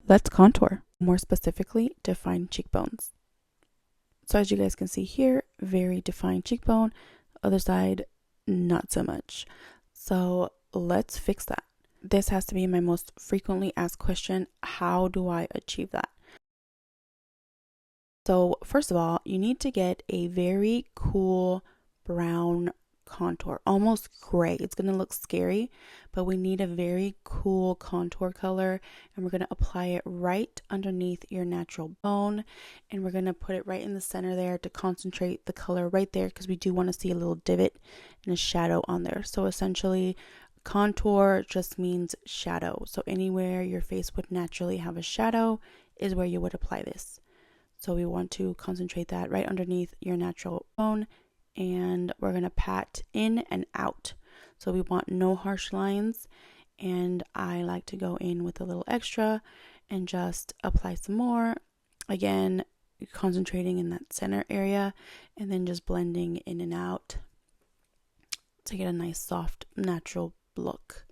let's contour. More specifically, define cheekbones. So as you guys can see here, very defined cheekbone. Other side, not so much. So let's fix that. This has to be my most frequently asked question. How do I achieve that? So first of all, you need to get a very cool brown contour, almost gray. It's going to look scary, but we need a very cool contour color, and we're going to apply it right underneath your natural bone, and we're going to put it right in the center there to concentrate the color right there, because we do want to see a little divot and a shadow on there. So essentially, contour just means shadow. So anywhere your face would naturally have a shadow is where you would apply this. So we want to concentrate that right underneath your natural bone, and we're going to pat in and out. So we want no harsh lines, and I like to go in with a little extra and just apply some more. Again, concentrating in that center area and then just blending in and out to get a nice soft natural look.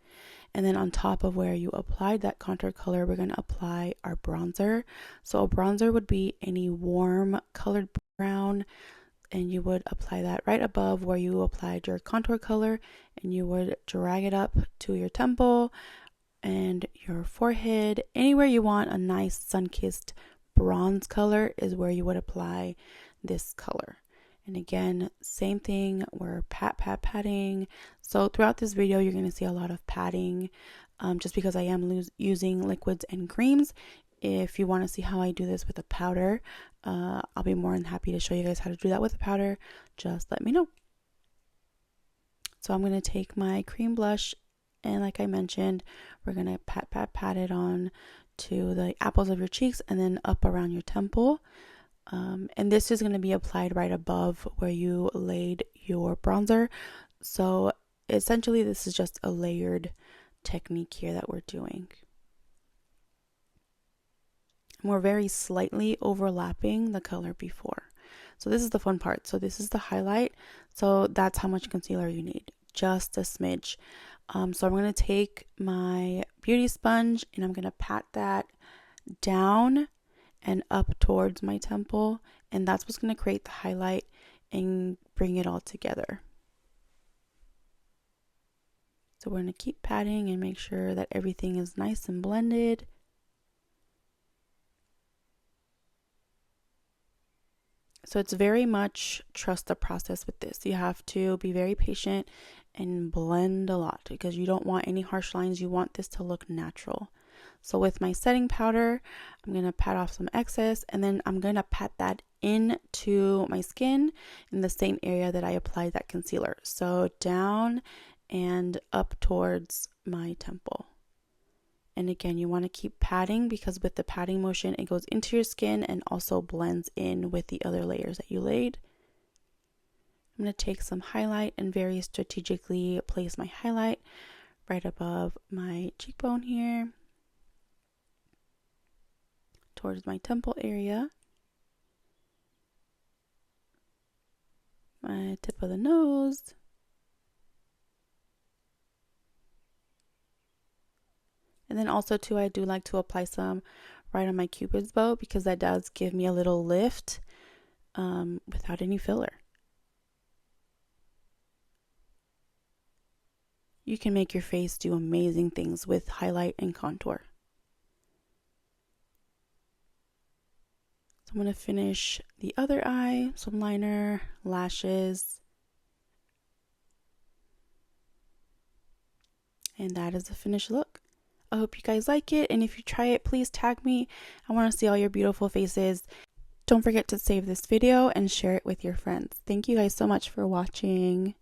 And then on top of where you applied that contour color, we're going to apply our bronzer. So a bronzer would be any warm colored brown, and you would apply that right above where you applied your contour color, and you would drag it up to your temple and your forehead. Anywhere you want a nice sun-kissed bronze color is where you would apply this color. And again, same thing, we're patting. So throughout this video, you're going to see a lot of patting, just because I am using liquids and creams. If you want to see how I do this with a powder, I'll be more than happy to show you guys how to do that with a powder. Just let me know. So I'm going to take my cream blush, and like I mentioned, we're going to pat it on to the apples of your cheeks and then up around your temple. And this is going to be applied right above where you laid your bronzer. So essentially, this is just a layered technique here that we're doing. And we're very slightly overlapping the color before. So this is the fun part. So this is the highlight. So that's how much concealer you need, just a smidge. So I'm going to take my beauty sponge and I'm going to pat that down and up towards my temple, and that's what's going to create the highlight and bring it all together. So we're going to keep patting and make sure that everything is nice and blended. So it's very much trust the process with this. You have to be very patient and blend a lot because you don't want any harsh lines. You want this to look natural. So with my setting powder, I'm going to pat off some excess, and then I'm going to pat that into my skin in the same area that I applied that concealer. So down and up towards my temple. And again, you want to keep patting because with the patting motion, it goes into your skin and also blends in with the other layers that you laid. I'm going to take some highlight and very strategically place my highlight right above my cheekbone here, towards my temple area, my tip of the nose, and then also too, I do like to apply some right on my cupid's bow because that does give me a little lift without any filler. You can make your face do amazing things with highlight and contour. So I'm going to finish the other eye, some liner, lashes. And that is the finished look. I hope you guys like it, and if you try it, please tag me. I want to see all your beautiful faces. Don't forget to save this video and share it with your friends. Thank you guys so much for watching.